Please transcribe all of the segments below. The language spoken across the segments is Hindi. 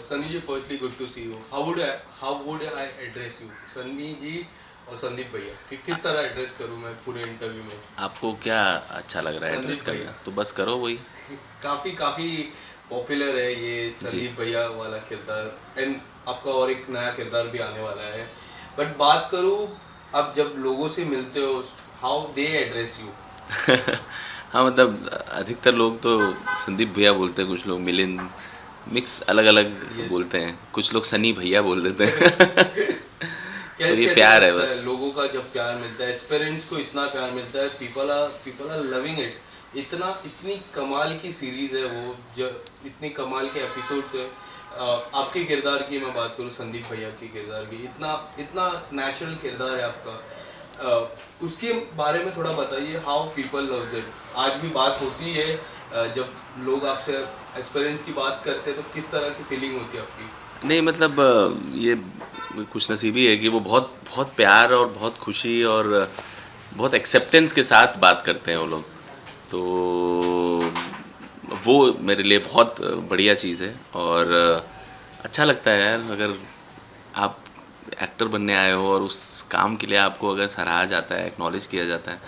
Sunny ji, firstly good to see you. How would I address you? Sunny ji और संदीप भैया, कि किस तरह एड्रेस करूं मैं पूरे इंटरव्यू में? आपको क्या अच्छा लग रहा है एड्रेस संदीप करना, भैया. तो बस करो वही। काफी काफी पॉपुलर है ये जी। संदीप भैया वाला किरदार. एंड आपका और एक नया किरदार भी आने वाला है. बट बात करूं, आप जब लोगों से मिलते हो, हाउ दे एड्रेस यू? हाँ मतलब अधिकतर लोग तो संदीप भैया बोलते हैं, कुछ लोग मिलिंद, मिक्स अलग अलग यस. बोलते हैं, कुछ लोग सनी भैया बोल देते हैं। तो ये कैसे प्यार है लगता बस। है लोगों का जब प्यार मिलता है, एस्पिरेंट्स को इतना प्यार मिलता है, पीपल आर लविंग इट. इतनी कमाल की सीरीज है वो, जो इतनी कमाल के एपिसोड्स है. आपके किरदार की मैं बात करूँ, संदीप भैया की किरदार की, इतना इतना नेचुरल किरदार है आपका. उसके बारे में थोड़ा बताइए, हाउ पीपल लव्स इट. आज भी बात होती है, जब लोग आपसे एस्पिरेंट्स की बात करते हैं तो किस तरह की फीलिंग होती है आपकी? नहीं मतलब ये खुश नसीबी है कि वो बहुत बहुत प्यार और बहुत खुशी और बहुत एक्सेप्टेंस के साथ बात करते हैं वो लोग। तो वो मेरे लिए बहुत बढ़िया चीज़ है और अच्छा लगता है यार, अगर आप एक्टर बनने आए हो और उस काम के लिए आपको अगर सराहा जाता है, एक्नॉलेज किया जाता है,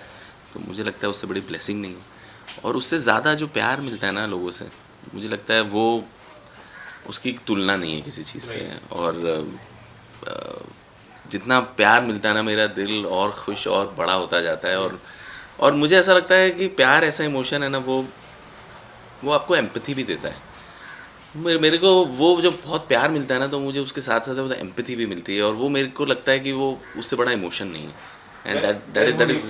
तो मुझे लगता है उससे बड़ी ब्लेसिंग नहीं है। और उससे ज़्यादा जो प्यार मिलता है ना लोगों से, मुझे लगता है वो उसकी तुलना नहीं है किसी चीज़ से। और जितना प्यार मिलता है ना, मेरा दिल और खुश और बड़ा होता जाता है। यस. और मुझे ऐसा लगता है कि प्यार ऐसा इमोशन है ना, वो आपको एम्पैथी भी देता है। मेरे को वो जब बहुत प्यार मिलता है ना, तो मुझे उसके साथ साथ एम्पैथी भी मिलती है, और वो मेरे को लगता है कि वो उससे बड़ा इमोशन नहीं है। एंड दैट इज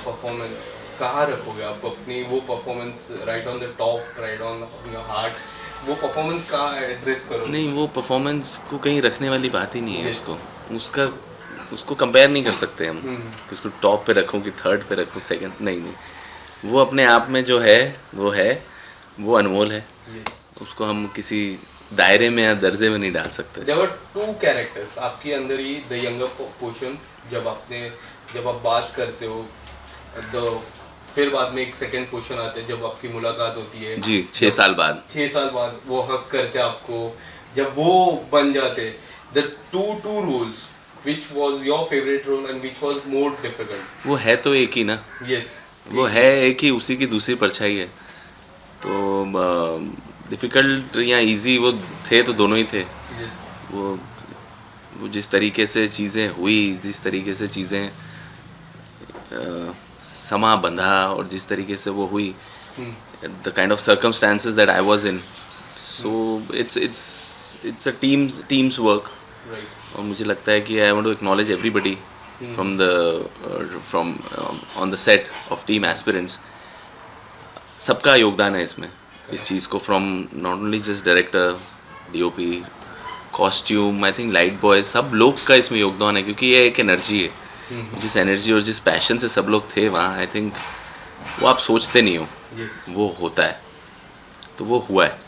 परफॉर्मेंस कहाँ रखोगे आप अपनी वो performance? Right on the top, right on your heart. वो परफॉर्मेंस कहाँ एड्रेस करोगे? नहीं, वो परफॉर्मेंस को कहीं रखने वाली बात ही नहीं है। यस. उसको उसको कंपेयर नहीं कर सकते हम कि उसको टॉप पे रखूं कि थर्ड पे रखूं, सेकंड नहीं। वो अपने आप में जो है वो अनमोल है। यस. उसको हम किसी दायरे में या दर्जे में नहीं डाल सकते। देयर वर टू कैरेक्टर्स आपके अंदर ही, द यंगर पोर्शन, जब आप बात करते हो, द फिर बाद में एक सेकंड पोर्शन आता है जब आपकी मुलाकात होती है जी, 6 साल बाद। 6 साल बाद वो हक करते आपको, जब वो बन जाते. The two roles, which was your favorite role and which was more difficult? वो है तो एक ही ना। Yes. वो है एक ही, उसी की दूसरी परछाई है। तो डिफ़िकल्ट या इजी वो थे तो दोनों ही थे। Yes. वो वो जिस तरीके से चीज़ें हुई, जिस तरीके से चीज़ें समा बंधा, और जिस तरीके से वो हुई, the kind of circumstances that I was in, so it's a teams work. Right. और मुझे लगता है कि I want to acknowledge everybody from on the set of team aspirants. सबका योगदान है इसमें, इस चीज़ को, from not only just director, DOP, costume, I think light boy, सब लोग का इसमें योगदान है, क्योंकि ये एक एनर्जी है। जिस एनर्जी और जिस पैशन से सब लोग थे वहाँ, आई थिंक वो आप सोचते नहीं हो, Yes. वो होता है, तो वो हुआ है।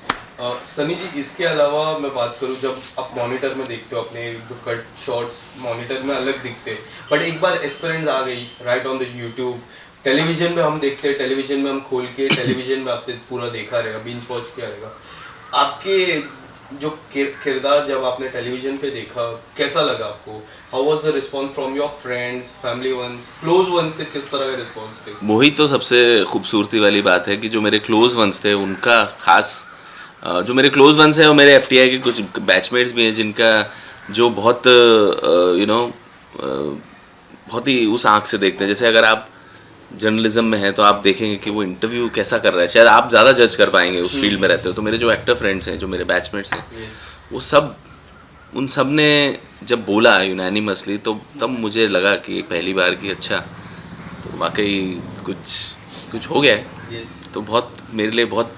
सनी जी, इसके अलावा मैं बात करूं, जब आप मॉनिटर में देखते हो अपने जो कट शॉट्स मॉनिटर में अलग दिखते, बट एक बार एक्सपीरियंस आ गई right on the YouTube, television में हम देखते हैं, टेलीविजन में हम खोल के टेलीविजन में आपने पूरा देखा रहेगा, बिंज वॉच किया रहेगा. आपके जो किरदार जब आपने टेलीविजन पे देखा, कैसा लगा आपको? How was the response from your friends, family ones, close ones से किस तरह का रिस्पांस थे? वही तो सबसे खूबसूरती वाली बात है कि जो मेरे क्लोज वंस थे उनका खास, जो मेरे क्लोज वंस हैं, और मेरे एफटीआई के कुछ बैचमेट्स भी हैं जिनका जो बहुत बहुत ही उस आँख से देखते हैं। जैसे अगर आप जर्नलिज्म में हैं तो आप देखेंगे कि वो इंटरव्यू कैसा कर रहा है, शायद आप ज़्यादा जज कर पाएंगे उस फील्ड में रहते हो। तो मेरे जो एक्टर फ्रेंड्स हैं, जो मेरे बैचमेट्स हैं, Yes. वो सब, उन सब ने जब बोला यूनानिमसली, तो तब मुझे लगा कि पहली बार की अच्छा, तो वाकई कुछ हो गया है। Yes. तो बहुत मेरे लिए बहुत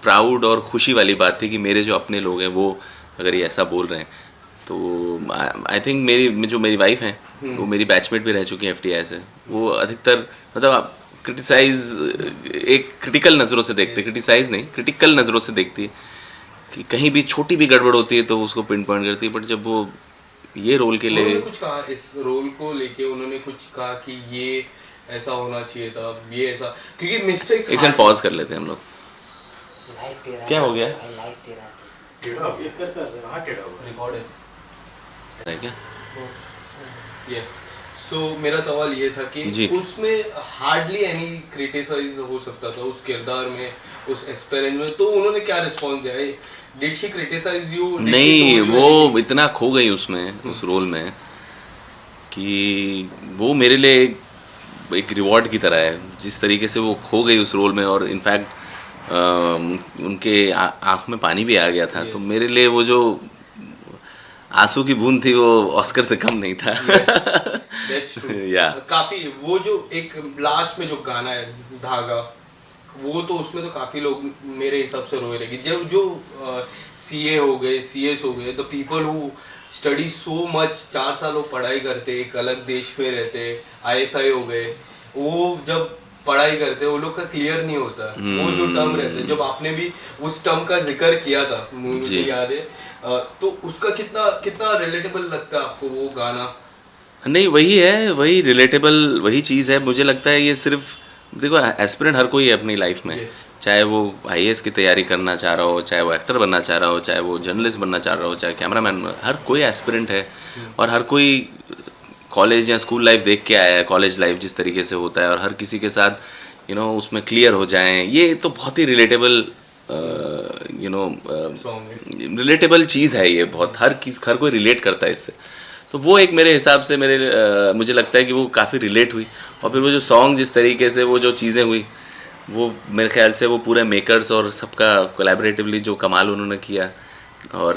प्राउड और खुशी वाली बात थी कि मेरे जो अपने लोग हैं वो अगर ये ऐसा बोल रहे हैं। तो आई थिंक जो मेरी वाइफ हैं, वो मेरी बैचमेट भी रह चुकी हैं एफटीआई से। वो अधिकतर मतलब आप क्रिटिसाइज एक क्रिटिकल नज़रों से देखते, क्रिटिसाइज नहीं, क्रिटिकल नज़रों से देखती है कि कहीं भी छोटी भी गड़बड़ होती है तो उसको पिन पॉइंट करती है। बट जब वो ये रोल के लिए, उन्होंने कुछ कहा इस रोल को लेके? उन्होंने कुछ कहा कि ये ऐसा होना चाहिए था, ये ऐसा, क्योंकि मिस्टेक्स। एक सेकंड पॉज कर लेते हैं हम लोग। क्या हो गया? टेढ़ा हो गया कर रहे कहाँ टेढ़ा हुआ है? रिकॉर्ड है है क्या? ये सो मेरा सवाल ये था कि जी। उसमें हार्डली एनी क्रिटिसाइज हो सकता था उस किरदार में, उस एस्पेरेंट में, तो उन्होंने क्या रिस्पॉन्स दिया? Did she criticise you? नहीं, वो इतना खो गई उसमें, उस रोल में, कि वो मेरे लिए एक रिवॉर्ड की तरह है। जिस तरीके से वो खो गई उस रोल में, और इनफैक्ट उनके आँख में पानी भी आ गया था, तो मेरे लिए वो जो आंसू की बूंद थी वो ऑस्कर से कम नहीं था। That's true. Yeah. काफी वो जो एक लास्ट में जो गाना है धागा, वो तो उसमें तो काफी लोग मेरे हिसाब से रोए रहेंगे। जब जो सीए हो गए, सीएस हो गए, the people who study so much, 4 साल वो पढ़ाई करते, एक अलग देश में रहते, आईएसआई हो गए, वो जब पढ़ाई करते वो लोग का क्लियर नहीं होता वो जो टर्म रहते। जब आपने भी उस टर्म का जिक्र किया था, मुझे याद है, तो उसका कितना कितना रिलेटेबल लगता है आपको वो गाना? नहीं, वही है, वही रिलेटेबल, वही चीज़ है। मुझे लगता है ये सिर्फ, देखो, एस्पिरेंट हर कोई है अपनी लाइफ में। Yes. चाहे वो आईएएस की तैयारी करना चाह रहा हो, चाहे वो एक्टर बनना चाह रहा हो, चाहे वो जर्नलिस्ट बनना चाह रहा हो, चाहे कैमरामैन, हर कोई एस्पिरेंट है। और हर कोई कॉलेज या स्कूल लाइफ देख के आया है, कॉलेज लाइफ जिस तरीके से होता है, और हर किसी के साथ उसमें क्लियर हो जाएं, ये तो बहुत ही रिलेटेबल रिलेटेबल चीज़ है ये। बहुत हर कोई रिलेट करता है इससे। तो वो एक मेरे हिसाब से मुझे लगता है कि वो काफ़ी रिलेट हुई। और फिर वो जो सॉन्ग, जिस तरीके से वो जो चीज़ें हुई, वो मेरे ख्याल से वो पूरे मेकर्स और सबका कोलैबोरेटिवली जो कमाल उन्होंने किया, और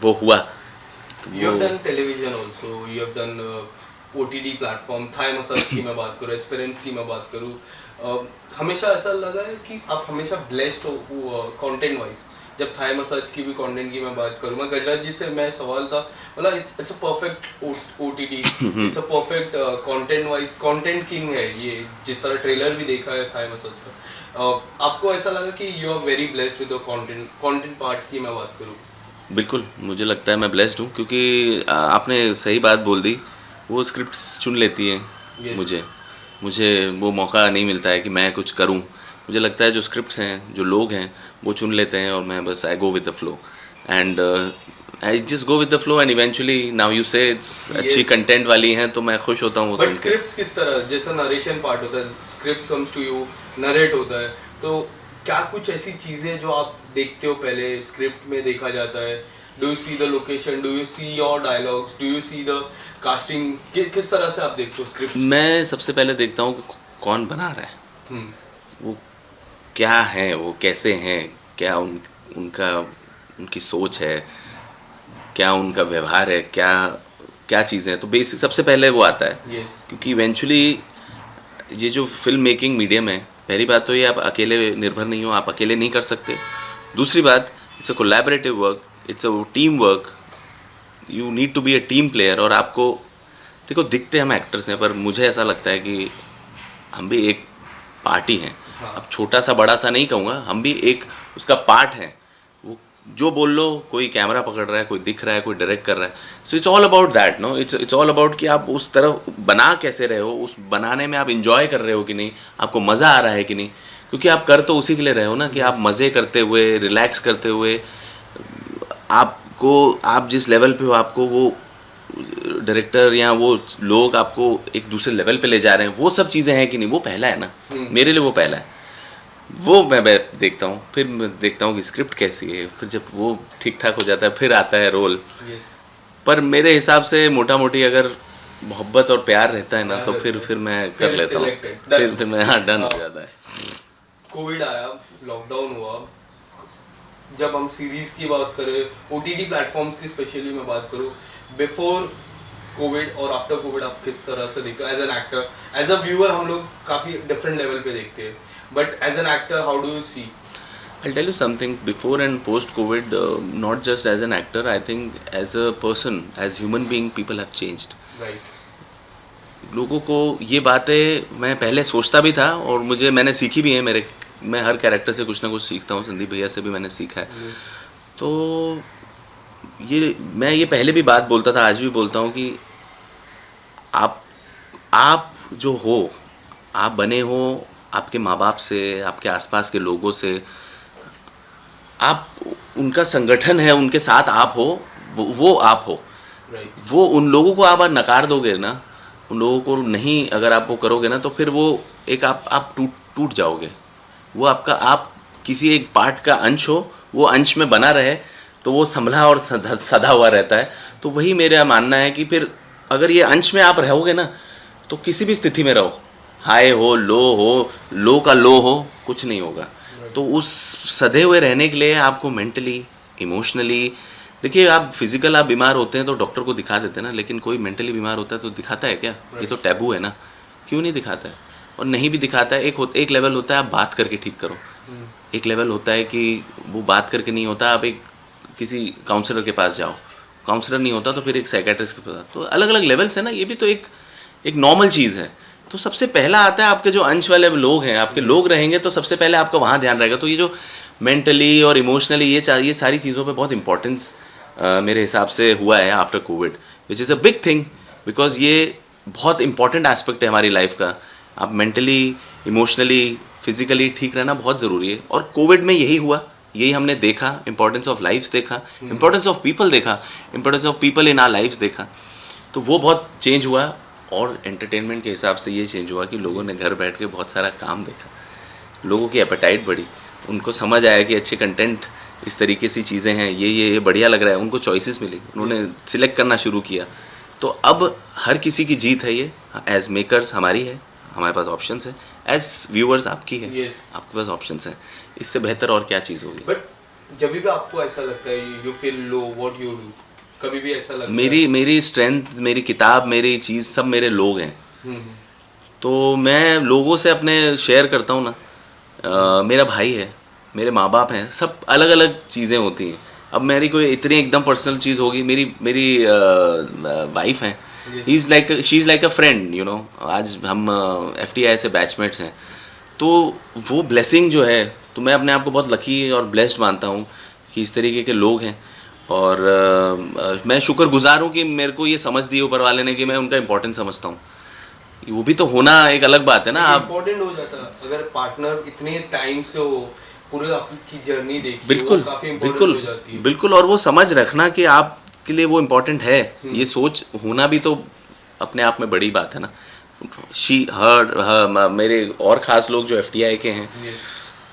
वो हुआ। तो You have done television also, you have done OTT platform, Thai Massage की मैं बात करूँ, एस्पिरेंट्स की मैं बात करूँ, हमेशा ऐसा लगा है कि आप हमेशा ब्लेस्ड हो कंटेंट वाइज। जब थाई मसाज की भी कंटेंट की मैं बात करूँ, मैं गजराज जी से मैं सवाल था, बोला it's a perfect OTT, it's a perfect content wise, content king है ये, जिस तरह ट्रेलर भी देखा है थाई मसाज का। आपको ऐसा लगा कि you are very blessed with the content part की मैं बात करूँ? बिल्कुल, मुझे लगता है मैं ब्लेस्ड हूँ, क्योंकि आपने सही बात बोल दी। वो स्क्रिप्ट्स चुन लेती हैं। Yes. मुझे वो मौका नहीं मिलता है कि मैं कुछ करूं। मुझे लगता है जो स्क्रिप्ट्स हैं, जो लोग हैं, वो चुन लेते हैं, और मैं बस I go with the flow, and I just go with the flow, and eventually now you say it's अच्छी कंटेंट वाली हैं, तो मैं खुश होता हूँ वो सुन बट के। स्क्रिप्ट्स किस तरह, जैसा नरेशन पार्ट होता है, script comes to you, narrate होता है, तो क्या कुछ ऐसी चीज़ें जो आप देखते हो पहले स्क्रिप्ट में देखा जाता है? Do you see the location, do you see your dialogues, do you see the casting, किस तरह से आप देखते हो स्क्रिप्ट? मैं सबसे पहले देखता हूँ कि कौन बना रहा है, वो क्या है, वो कैसे हैं, क्या उनकी सोच है, क्या उनका व्यवहार है, क्या चीज़ें हैं। तो बेसिक सबसे पहले वो आता है। Yes. क्योंकि इवेंचुअली ये जो फिल्म मेकिंग मीडियम है, पहली बात तो ये आप अकेले निर्भर नहीं हो, आप अकेले नहीं कर सकते। दूसरी बात, it's a collaborative work, it's a team work, you need to be a team player. और आपको देखो, दिखते हम एक्टर्स हैं, पर मुझे ऐसा लगता है कि हम भी एक पार्टी हैं। अब छोटा सा बड़ा सा नहीं कहूँगा, हम भी एक उसका पार्ट हैं। वो जो बोल लो, कोई कैमरा पकड़ रहा है, कोई दिख रहा है, कोई डायरेक्ट कर रहा है। So it's all about that, no, it's all about कि आप उस तरफ बना कैसे रहे हो, उस बनाने में आप इंजॉय कर रहे हो कि नहीं, आपको मज़ा आ रहा है कि नहीं। क्योंकि आप कर तो उसी के लिए रहे हो ना, कि आप मज़े करते हुए, रिलैक्स करते हुए, आप जिस लेवल पे हो, आपको वो डायरेक्टर या वो लोग आपको एक दूसरे लेवल पे ले जा रहे हैं, वो सब चीज़ें हैं कि नहीं, वो पहला है ना। मेरे लिए वो पहला है। वो मैं देखता हूँ, फिर मैं देखता हूँ कि स्क्रिप्ट कैसी है, फिर जब वो ठीक ठाक हो जाता है, फिर आता है रोल। Yes. पर मेरे हिसाब से मोटा मोटी अगर मोहब्बत और प्यार रहता है ना, तो फिर मैं कर फिर लेता हूँ, selected, फिर मैं, हाँ, डन हो जाता है। कोविड आया, लॉकडाउन हुआ, जब हम सीरीज की बात करें, OTT प्लेटफॉर्म्स की स्पेशली मैं बात करूँ, बिफोर कोविड और आफ्टर कोविड आप किस तरह से देखते हो as an actor? As a viewer हम लोग काफ़ी डिफरेंट लेवल पे देखते हैं, but as an actor how do you see? I'll tell you something, before and post COVID, not just as an actor, I think as a person, as human being, people have changed. Right. लोगों को ये बातें मैं पहले सोचता भी था, और मैंने सीखी भी है। मैं हर कैरेक्टर से कुछ ना कुछ सीखता हूँ, संदीप भैया से भी मैंने सीखा है। तो मैं ये पहले भी बात बोलता था, आज भी बोलता हूँ कि आप जो हो, आप बने हो आपके माँ बाप से, आपके आसपास के लोगों से, आप उनका संगठन है, उनके साथ आप हो, वो आप हो। राइट। वो उन लोगों को आप नकार दोगे ना, उन लोगों को नहीं अगर आप वो करोगे ना, तो फिर वो एक आप टूट जाओगे। वो आपका, आप किसी एक पार्ट का अंश हो, वो अंश में बना रहे तो वो संभला और सदा हुआ रहता है। तो वही मेरा मानना है कि फिर अगर ये अंश में आप रहोगे ना, तो किसी भी स्थिति में रहो, हाई हो, लो का लो हो, कुछ नहीं होगा। तो उस सधे हुए रहने के लिए आपको मेंटली, इमोशनली, देखिए आप फिजिकल आप बीमार होते हैं तो डॉक्टर को दिखा देते हैं ना, लेकिन कोई मेंटली बीमार होता है तो दिखाता है क्या? ये तो टैबू है ना, क्यों नहीं दिखाता है? और नहीं भी दिखाता है, एक लेवल होता है आप बात करके ठीक करो, एक लेवल होता है कि वो बात करके नहीं होता, आप एक किसी काउंसलर के पास जाओ, काउंसलर नहीं होता तो फिर एक साइकेट्रिस्ट के पास। तो अलग अलग लेवल्स है ना, ये भी तो एक नॉर्मल चीज़ है। तो सबसे पहला आता है आपके जो अंश वाले लोग हैं, आपके लोग रहेंगे तो सबसे पहले आपका वहाँ ध्यान रहेगा। तो ये जो मेंटली और इमोशनली ये सारी चीज़ों पे बहुत इंपॉर्टेंस मेरे हिसाब से हुआ है after Covid, which is a big thing, because ये बहुत इंपॉर्टेंट एस्पेक्ट है हमारी लाइफ का। आप मेंटली, इमोशनली, फिजिकली ठीक रहना बहुत ज़रूरी है। और कोविड में यही हुआ, यही हमने देखा, इंपॉर्टेंस ऑफ लाइफ्स देखा, इंपॉर्टेंस ऑफ पीपल देखा, importance of people in our lives देखा। तो वो बहुत चेंज हुआ। और एंटरटेनमेंट के हिसाब से ये चेंज हुआ कि लोगों ने घर बैठ के बहुत सारा काम देखा, लोगों की एपेटाइट बढ़ी, उनको समझ आया कि अच्छे कंटेंट इस तरीके सी चीज़ें हैं, ये बढ़िया लग रहा है, उनको चॉइसेस मिली, उन्होंने सिलेक्ट करना शुरू किया। तो अब हर किसी की जीत है ये, एज मेकर्स हमारी है, हमारे पास ऑप्शंस है, एज व्यूअर्स आपकी है, Yes. आपके पास ऑप्शंस हैं। इससे बेहतर और क्या चीज़ होगी? बट जब भी आपको ऐसा लगता है, you feel low, what you do, कभी भी ऐसा लगता मेरी स्ट्रेंथ, मेरी किताब, मेरी चीज़, सब मेरे लोग हैं। है? तो मैं लोगों से अपने शेयर करता हूँ ना। मेरा भाई है, मेरे माँ बाप हैं, सब अलग अलग चीज़ें होती हैं। अब मेरी कोई इतनी एकदम पर्सनल चीज़ होगी, मेरी वाइफ हैं, she is like a friend, you know. आज हम FTI से बैचमेट्स हैं, तो वो ब्लेसिंग जो है, तो मैं अपने आप को बहुत लकी और ब्लेस्ड मानता हूँ कि इस तरीके के लोग हैं। और मैं शुक्रगुजार हूँ कि मेरे को ये समझ दी ऊपर वाले ने कि मैं उनका इम्पोर्टेंस समझता हूँ। वो भी तो होना एक अलग बात है ना। आप इम्पोर्टेंट हो जाता अगर पार्टनर इतने टाइम से हो, पूरे आपकी जर्नी देखी, बिल्कुल वो काफी इम्पोर्टेंट हो जाती है। बिल्कुल। और वो समझ रखना कि आपके लिए वो इम्पोर्टेंट है, ये सोच होना भी तो अपने आप में बड़ी बात है ना। मेरे और ख़ास लोग जो FTI के हैं,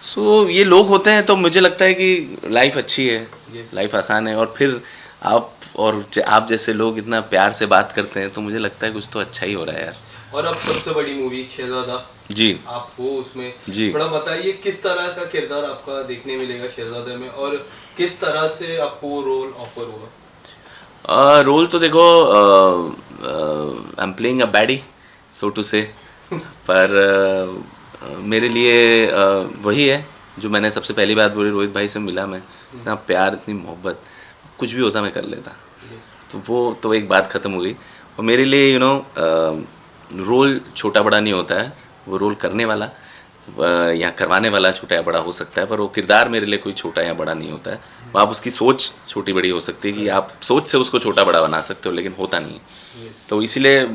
सो ये लोग होते हैं, तो मुझे लगता है कि लाइफ अच्छी है, लाइफ आसान है। और फिर आप जैसे लोग इतना प्यार से बात करते हैं, तो मुझे लगता है कुछ तो अच्छा ही हो रहा है यार। और अब सबसे बड़ी मूवी शहजादा, जी, आप हो उसमें, जी। थोड़ा बताइए किस तरह का किरदार आपका देखने मिलेगा शहजादे में, और किस तरह से आपको वो रोल ऑफर हुआ? रोल तो देखो, I am playing a baddie, so to say. पर मेरे लिए वही है जो मैंने सबसे पहली बात बोली, रोहित भाई से मिला मैं, इतना प्यार, इतनी मोहब्बत, कुछ भी होता मैं कर लेता। तो वो तो एक बात ख़त्म हो गई। और मेरे लिए रोल छोटा बड़ा नहीं होता है, वो रोल करने वाला या करवाने वाला छोटा या बड़ा हो सकता है, पर वो किरदार मेरे लिए कोई छोटा या बड़ा नहीं होता है। आप उसकी सोच छोटी बड़ी हो सकती है कि आप सोच से उसको छोटा बड़ा बना सकते हो, लेकिन होता नहीं है। तो इसीलिए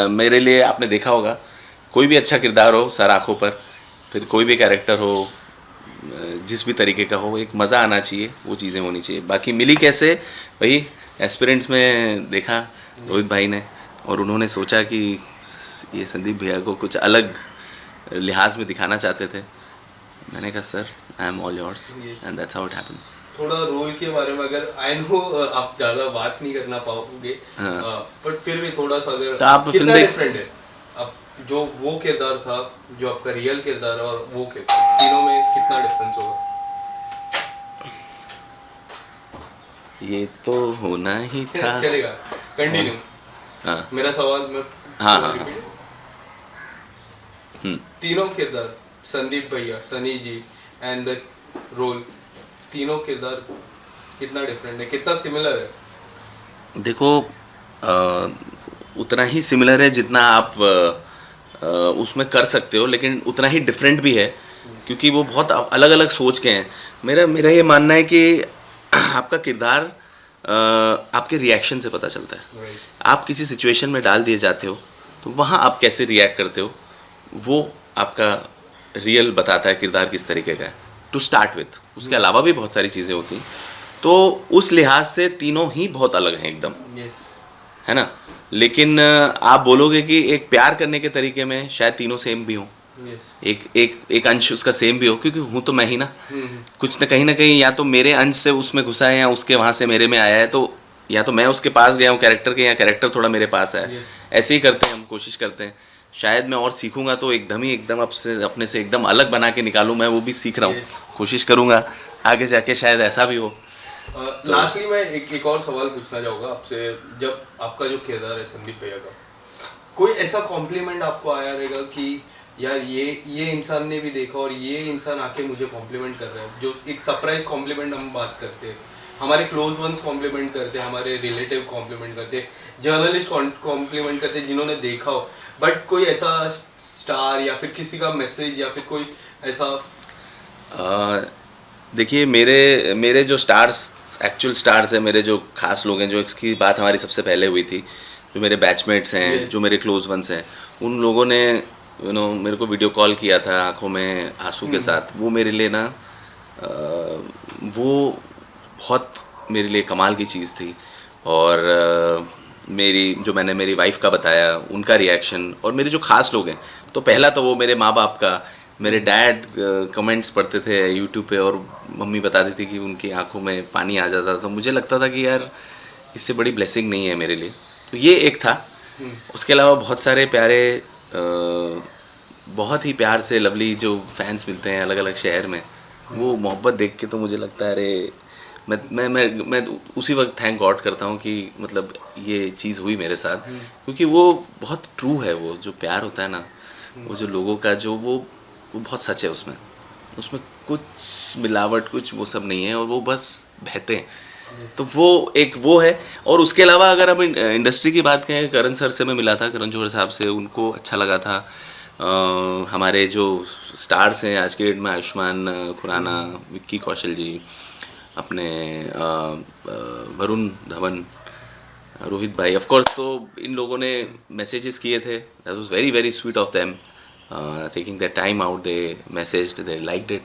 मेरे लिए आपने देखा होगा, कोई भी अच्छा किरदार हो सर आँखों पर, फिर कोई भी कैरेक्टर हो, जिस भी तरीके का हो, एक मज़ा आना चाहिए, वो चीज़ें होनी चाहिए। बाकी मिली कैसे, वही एस्पिरेंट्स में देखा रोहित भाई ने, और उन्होंने सोचा कि ये संदीप भैया को कुछ अलग लिहाज में दिखाना चाहते थे। मैंने कहा sir, I am all yours, and that's how it happened. थोड़ा रोल के बारे में, अगर आई नो आप ज़्यादा बात नहीं करना पाओगे, बट फिर भी थोड़ा सा, अगर तो आप कितना डिफरेंट है अब जो वो किरदार था, जो आपका रियल किरदार है, और वो किरदार, तीनों में कितना डिफरेंस होगा? ये तो होना ही था। चलेगा, कंटिन्यू। हाँ, मेरा सवाल मैं हाँ। तीनों किरदार, संदीप भैया, सनी जी एंड द रोल, तीनों किरदार कितना डिफरेंट है, कितना सिमिलर है? देखो, उतना ही सिमिलर है जितना आप उसमें कर सकते हो, लेकिन उतना ही डिफरेंट भी है, क्योंकि वो बहुत अलग अलग सोच के हैं। मेरा ये मानना है कि आपका किरदार आपके रिएक्शन से पता चलता है। आप किसी सिचुएशन में डाल दिए जाते हो, तो वहाँ आप कैसे रिएक्ट करते हो, वो आपका रियल बताता है किरदार किस तरीके का है, टू स्टार्ट विथ। उसके अलावा भी बहुत सारी चीज़ें होती हैं, तो उस लिहाज से तीनों ही बहुत अलग हैं एकदम, यस है ना। लेकिन आप बोलोगे कि एक प्यार करने के तरीके में शायद तीनों सेम भी हों, यस एक अंश उसका सेम भी हो, क्योंकि हूँ तो मैं ही ना। कुछ न कहीं या तो मेरे अंश से उसमें घुसा है या उसके वहाँ से मेरे में आया है, तो या तो मैं उसके पास गया हूँ कैरेक्टर के, या कैरेक्टर थोड़ा मेरे पास है। Yes. ऐसे ही करते हैं हम, कोशिश करते हैं। शायद मैं और सीखूंगा तो एकदम अपने से एकदम अलग बना के निकालूं, मैं वो भी सीख रहा हूँ। Yes. कोशिश करूंगा आगे जाके शायद ऐसा भी हो। लास्टली मैं एक और सवाल पूछना चाहूँगा आपसे। जब आपका जो किरदार है संदीप भैया का, कोई ऐसा कॉम्प्लीमेंट आपको आया रहेगा कि यार ये इंसान ने भी देखा और ये इंसान आके मुझे कॉम्प्लीमेंट कर रहा है, जो एक सरप्राइज कॉम्प्लीमेंट हम बात करते हैं, हमारे क्लोज वंस कॉम्प्लीमेंट करते हैं, हमारे रिलेटिव कॉम्प्लीमेंट करते हैं, जर्नलिस्ट कॉम्प्लीमेंट करते हैं जिन्होंने देखा हो, बट कोई ऐसा स्टार या फिर किसी का मैसेज या फिर कोई ऐसा? देखिए मेरे जो एक्चुअल स्टार्स हैं, मेरे जो खास लोग हैं, जो इसकी बात हमारी सबसे पहले हुई थी, जो मेरे बैचमेट्स हैं, Yes. जो मेरे क्लोज वंस हैं, उन लोगों ने मेरे को वीडियो कॉल किया था आंखों में आंसू के साथ। वो मेरे लिए ना वो बहुत मेरे लिए कमाल की चीज़ थी। और मैंने मेरी वाइफ का बताया, उनका रिएक्शन, और मेरे जो खास लोग हैं, तो पहला तो वो मेरे माँ बाप का। मेरे डैड कमेंट्स पढ़ते थे यूट्यूब पे और मम्मी बताती थी कि उनकी आंखों में पानी आ जाता था। तो मुझे लगता था कि यार इससे बड़ी ब्लेसिंग नहीं है मेरे लिए। तो ये एक था। उसके अलावा बहुत सारे प्यारे बहुत ही प्यार से लवली जो फैंस मिलते हैं अलग अलग शहर में, वो मोहब्बत देख के तो मुझे लगता है अरे मैं उसी वक्त थैंक गॉड करता हूँ कि मतलब ये चीज़ हुई मेरे साथ। क्योंकि वो बहुत ट्रू है, वो जो प्यार होता है ना, वो जो लोगों का जो वो बहुत सच है। उसमें कुछ मिलावट, कुछ वो सब नहीं है, और वो बस बहते हैं। तो वो है। और उसके अलावा अगर हम इंडस्ट्री की बात करें, करण सर से मैं मिला था, करण जौहर साहब से, उनको अच्छा लगा था। हमारे जो स्टार्स हैं आज के डेट में, आयुष्मान खुराना, विक्की कौशल जी, अपने वरुण धवन, रोहित भाई, ऑफ कोर्स, तो इन लोगों ने मैसेजेस किए थे। That was very very sweet of them, taking their time out, they messaged, they liked it,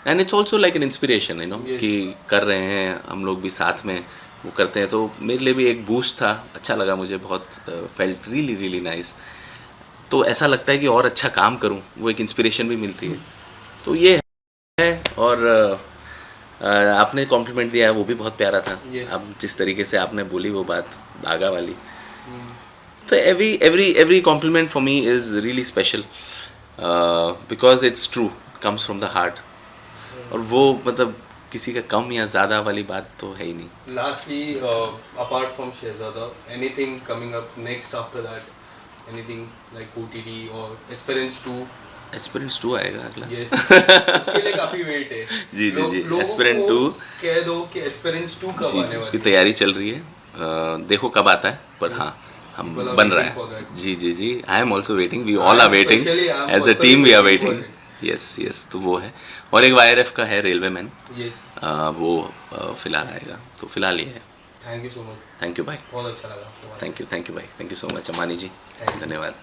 and it's also like an inspiration, कि कर रहे हैं हम लोग भी साथ में वो करते हैं। तो मेरे लिए भी एक बूस्ट था, अच्छा लगा मुझे बहुत, फेल्ट रियली रियली नाइस। तो ऐसा लगता है कि और अच्छा काम करूं, वो एक इंस्पिरेशन भी मिलती है। तो ये है। और आपने कॉम्प्लीमेंट दिया है, वो भी बहुत प्यारा था। अब जिस तरीके से आपने बोली वो बात धागा वाली, तो every complement for me is really special, because it's true, comes from the heart. और वो मतलब किसी का कम या ज़्यादा वाली बात तो है ही नहीं। Lastly, apart from Shehzada, anything coming up next after that? Anything like OTT और एस्पिरेंट्स 2? एस्पिरेंट्स 2 आएगा अगला। यस, उसके लिए काफी वेट है। जी, एस्पिरेंट 2 कह दो कि एस्पिरेंट्स 2 कब आने वाली है? उसकी तैयारी चल रही है, देखो कब आता है, पर हाँ हम बन रहा है। जी, I am also waiting, we all are waiting, as a team we are waiting. Yes, तो वो है। और एक YRF का है, रेलवे मैन, वो फिलहाल आएगा। तो फिलहाल ये है। Thank you so much. Thank you भाई, बहुत अच्छा लगा। थैंक यू भाई, थैंक यू सो मच अमानी जी, धन्यवाद।